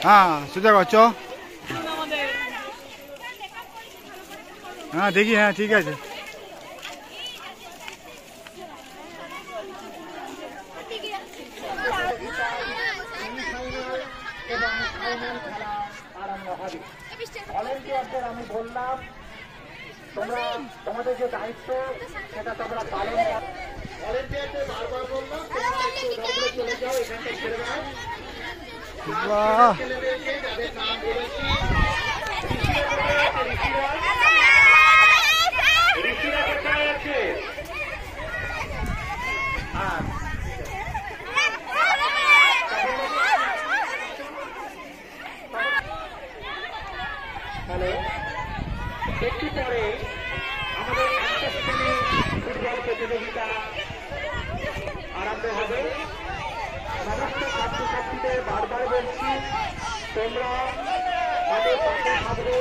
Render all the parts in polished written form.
হ্যাঁ সোজা করছো। হ্যাঁ দেখি, হ্যাঁ ঠিক আছে। ভলেন্টিয়ারদের আমি বললাম তোমরা তোমাদের যে দায়িত্ব সেটা তোমরা পালন করো। ভলেন্টিয়ারদের বারবার বললাম চলে যাও, এখান থেকে ছেড়ে দাও। ছেলেদেরকে যাদের নাম বলেছি ঋষিরা কোথায় আছে? একটু পরে আমাদের একটা শ্রেণী ফুটবল প্রতিযোগিতা আরম্ভ হবে। সমস্ত ছাত্রছাত্রীদের বারবার বলছি তোমরা আমাদের পাশে থাকবে,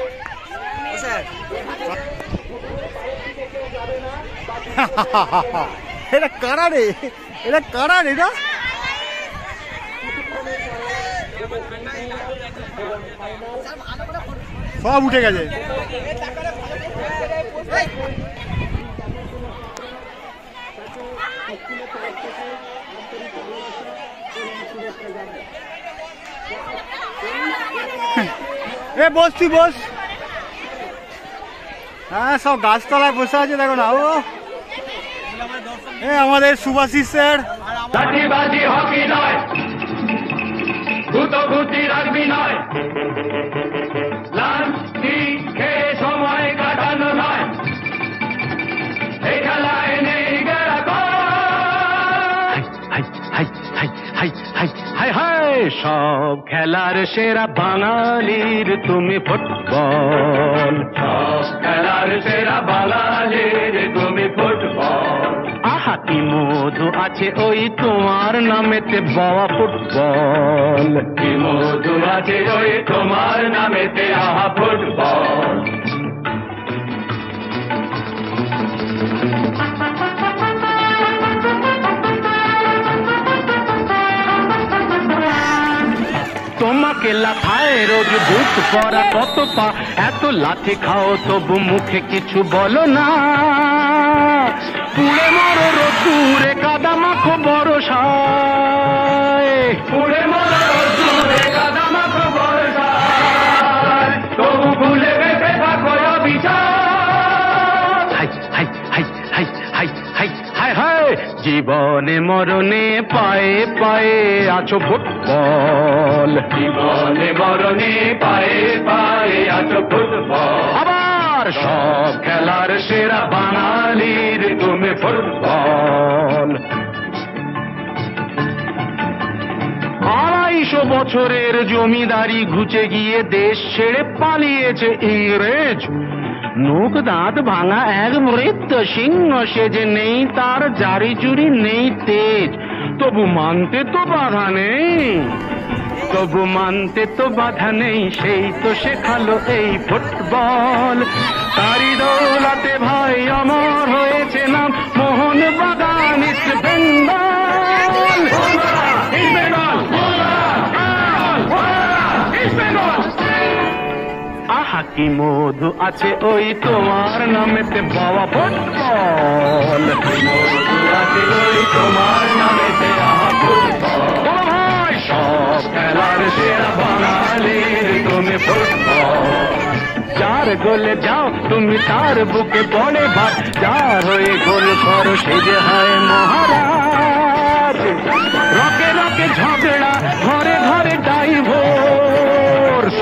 কেউ যাবে না। এটা কারা রে, এটা কারা রে? এটা সব উঠে গেছে। এ বস, তুই বস। হ্যাঁ সব গাছতলায় বসে আছে, দেখো না। ও আমাদের সুভাষিস স্যার। লাঠিবাজি হকি নয়, গুতগুতি রাগবি নয়, লাঠি খেয়ে সময় কাটানো নয়, এই খেলায় নেই সব খেলার সেরা বাঙালির তুমি ফুটবল, সব খেলার সেরা বাঙালির তুমি ফুটবল। আহা কি মধু আছে ওই তোমার নামেতে বাবা ফুটবল, কি মধু আছে ওই তোমার নামেতে আহা ফুটবল। তোমাকে লাথায় রোজ বুট পরা কত পা, এত লাথি খাও তবু মুখে কিছু বলো না। পুড়ে মরো রোদ্দুরে কাদা মাখো বরসায়, পুড়ে মরো রোদ্দুরে কাদা মাখো বরসায়, তবু ভুলে বেঁচে থাকো অবিচার। জীবনে মরণে পায়ে পায়ে আছো ফুটবল, জীবনে মরণে পায়ে পায়ে আছো ফুটবল। আবার সব খেলার সেরা বাঙালির তুমি ফুটবল। 250 বছরের জমিদারি ঘুচে গিয়ে দেশ ছেড়ে পালিয়েছে ইংরেজ। মুখ দাঁত ভাঙা এক মৃত সিংহ সেজে, নেই তার জারি জুরি নেই তেজ, তবু মানতে তো বাধা নেই, তবু মানতে তো বাধা নেই। সেই তো শেখালো এই ফুটবল, তারি দৌলতে ভাই অমর হয়েছে নাম মোহন বাগান ইস্ট বেঙ্গল। আহা কি মধু আছে ওই তোমার নামেতে বাবা ফুটবল, মধু আছে ওই তোমার নামেতে আহা ফুটবল। ভাই সব খেলার সেরা বাঙালির তুমি ফুটবল। যার গোলে যাও তুমি তার বুকে পড়ে ভাত, যার হয়ে গোল করো সে যে হয় মহারাজ। রকে রকে ঝগড়া, ঘরে ঘরে ডাইভোর্স,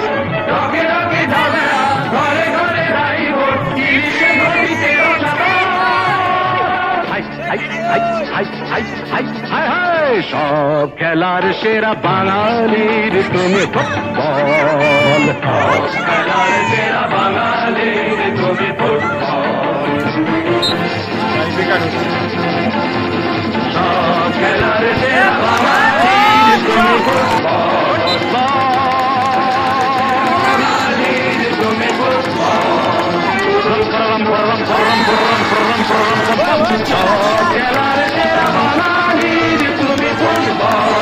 রকে রকে ঝগড়া, ঘরে ঘরে ডাইভোর্স, ইলিশে নদীতে সব খেলার সেরা বাঙালির তুমি ফুটবল, সব খেলার সেরা বাঙালির তুমি ফুটবল। সব খেলার সেরা বাঙালির তুমি ফুটবল, তুমি ফুটবল। সব খেলার সেরা বাঙালির তুমি ফুটবল।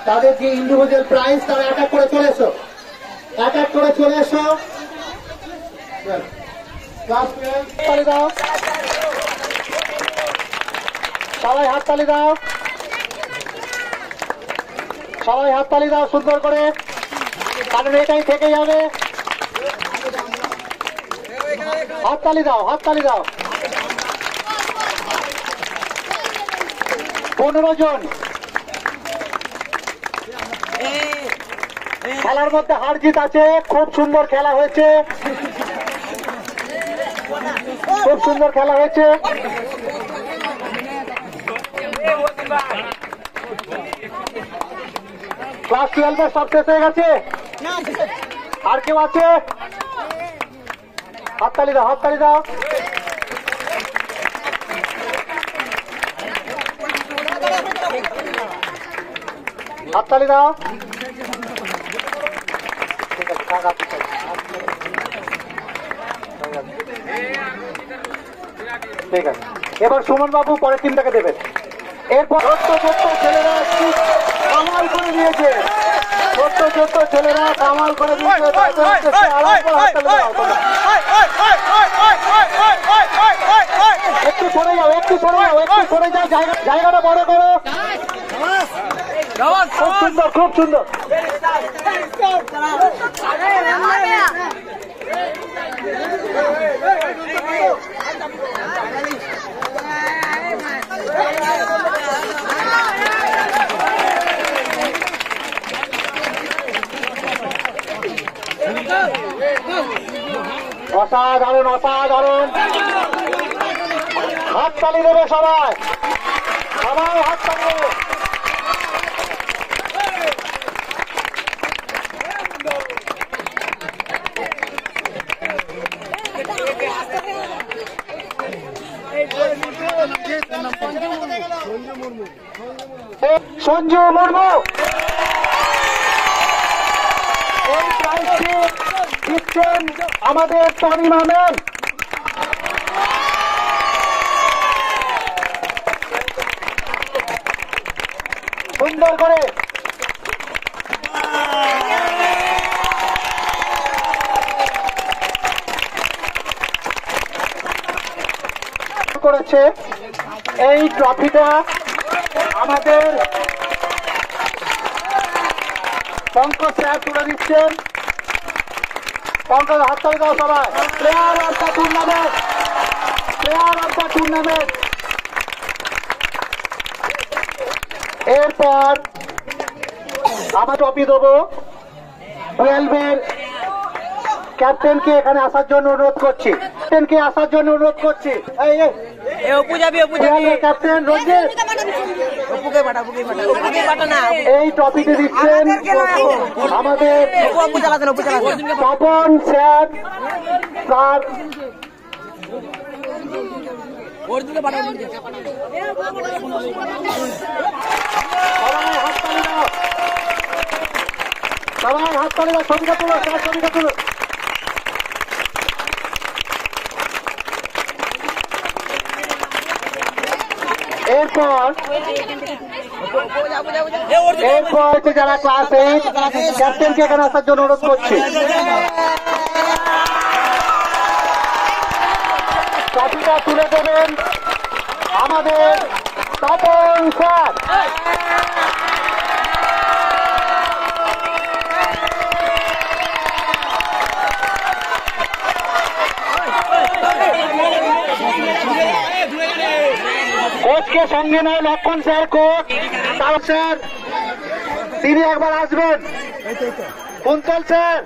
তাদের যে ইন্ডিভিজুয়াল প্রাইজ তারা এক এক করে চলে এসো, এক এক করে চলে এসো। হাততালি দাও, সবাই হাততালি দাও, সবাই হাততালি দাও সুন্দর করে, কারণ এটাই থেকে যাবে। হাততালি দাও, হাততালি দাও। 15 জন খেলার মধ্যে হার জিত আছে। খুব সুন্দর খেলা হয়েছে, খুব সুন্দর খেলা হয়েছে। ক্লাস 12 সব শেষ হয়ে গেছে। আর কেউ আছে? হাততালি দাও, হাততালি দাও। হাততালি দাও। ঠিক আছে, এবার সুমন বাবু পরের টিমটাকে দেবেন। এরপর ছোট্ট ছোট্ট ছেলেরা কামাল করে দিয়েছে, ছোট্ট ছোট্ট ছেলেরা কামাল করে দিয়েছে। একটু সরে যাও, একটু সরে যাও, একটু সরে যাও, জায়গাটা বড় করো। খুব সুন্দর, খুব সুন্দর। অসাধারণ, অসাধারণ। হাততালি দেবে সবাই, সবাই হাততালি দেবে। সঞ্জু মুর্মু এই প্রাইজটি দিচ্ছেন আমাদের টনি মামেন। সুন্দর করে করেছে। এই ট্রফিটা আমাদের পঙ্কজ স্যার তুলে দিচ্ছেন। পঙ্কজ হাততালি দাও সবাই। Player of the tournament, player of the tournament. এরপর আমরা ট্রফি দেবো 12-এর ক্যাপ্টেনকে এখানে আসার জন্য অনুরোধ করছি, ক্যাপ্টেনকে আসার জন্য অনুরোধ করছি। ক্যাপ্টেন রঞ্জিত এই ট্রফিটি দিচ্ছেন আমাদের তপন স্যার। তার সবাই হাততালি দাও, ছবিটা তুলো, তার ছবিটা তুলো। এরপর যারা ক্লাস 8 ক্যাপ্টেনকে এখানে আসার জন্য অনুরোধ করছি। ট্রফিটা তুলে দেবেন আমাদের তপন স্যার। কোচকে সঙ্গে নয়, লক্ষণ স্যার কোচ, তার স্যার তিনি একবার আসবেন। কুন্তল স্যার